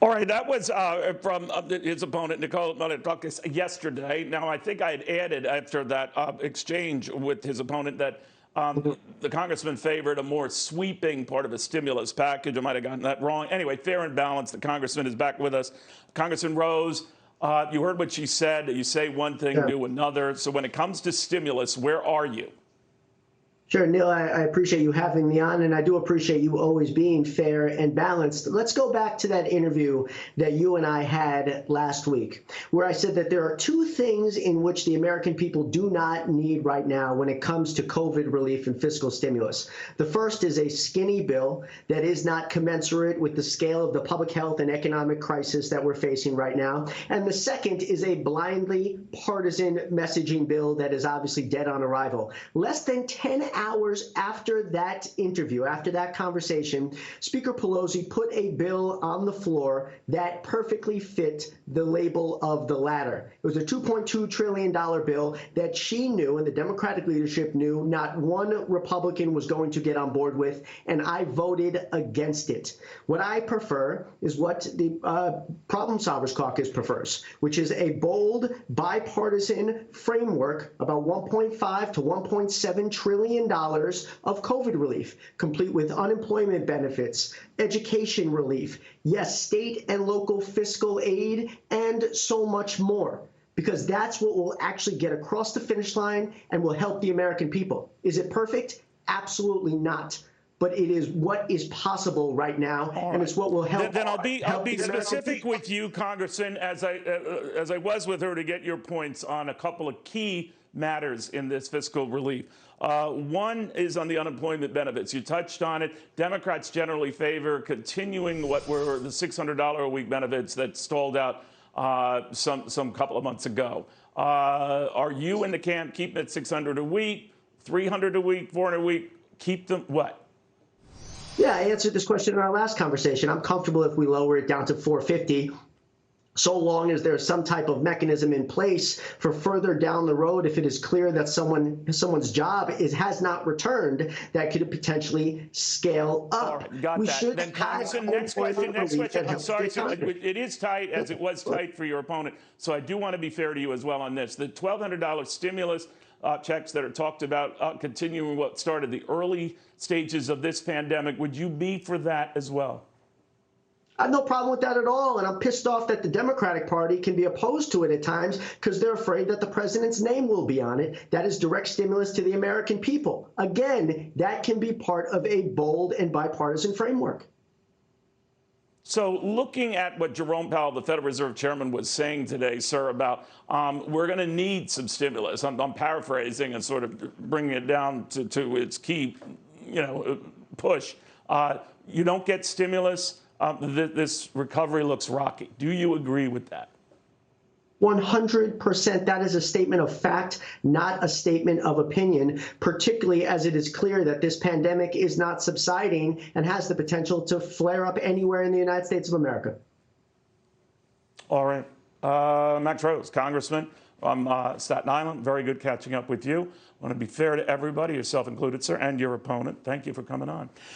All right, that was from his opponent, Nicole Malliotakis, yesterday. Now, I think I had added after that exchange with his opponent that the congressman favored a more sweeping part of a stimulus package. I might have gotten that wrong. Anyway, fair and balanced. The congressman is back with us. Congressman Rose, you heard what she said. You say one thing, Sure. do another. So when it comes to stimulus, where are you? Sure, Neil, I appreciate you having me on, and I do appreciate you always being fair and balanced. Let's go back to that interview that you and I had last week, where I said that there are two things in which the American people do not need right now when it comes to COVID relief and fiscal stimulus. The first is a skinny bill that is not commensurate with the scale of the public health and economic crisis that we're facing right now. And the second is a blindly partisan messaging bill that is obviously dead on arrival. Less than 10 hours after that interview, after that conversation, Speaker Pelosi put a bill on the floor that perfectly fit the label of the latter. It was a $2.2 trillion bill that she knew and the Democratic leadership knew not one Republican was going to get on board with, and I voted against it. What I prefer is what the Problem Solvers Caucus prefers, which is a bold, bipartisan framework about $1.5 to $1.7 trillion of COVID relief, complete with unemployment benefits, education relief, yes, state and local fiscal aid, and so much more. Because that's what will actually get across the finish line and will help the American people. Is it perfect? Absolutely not. But it is what is possible right now, and it's what will help. Then I'll be specific with you, Congressman, as I was with her, to get your points on a couple of key matters in this fiscal relief. One is on the unemployment benefits. You touched on it. Democrats generally favor continuing what were the $600 a week benefits that stalled out some couple of months ago. Are you in the camp keeping it $600 a week, $300 a week, $400 a week? Keep them what? Yeah, I answered this question in our last conversation. I'm comfortable if we lower it down to $450. So long as there's some type of mechanism in place for further down the road, if it is clear that someone's job has not returned, that could potentially scale up. All right, got that. Then, Congressman, next question. I'm sorry, so it is tight, as it was tight for your opponent. So I do want to be fair to you as well on this. The $1,200 stimulus checks that are talked about continuing what started the early stages of this pandemic, would you be for that as well? I have no problem with that at all, and I'm pissed off that the Democratic Party can be opposed to it at times because they're afraid that the president's name will be on it. That is direct stimulus to the American people. Again, that can be part of a bold and bipartisan framework. So looking at what Jerome Powell, the Federal Reserve Chairman, was saying today, sir, about we're going to need some stimulus. I'm paraphrasing and sort of bringing it down to its key, push. You don't get stimulus, this recovery looks rocky. Do you agree with that? 100%. That is a statement of fact, not a statement of opinion, particularly as it is clear that this pandemic is not subsiding and has the potential to flare up anywhere in the United States of America. All right. Max Rose, Congressman from Staten Island. Very good catching up with you. I want to be fair to everybody, yourself included, sir, and your opponent. Thank you for coming on.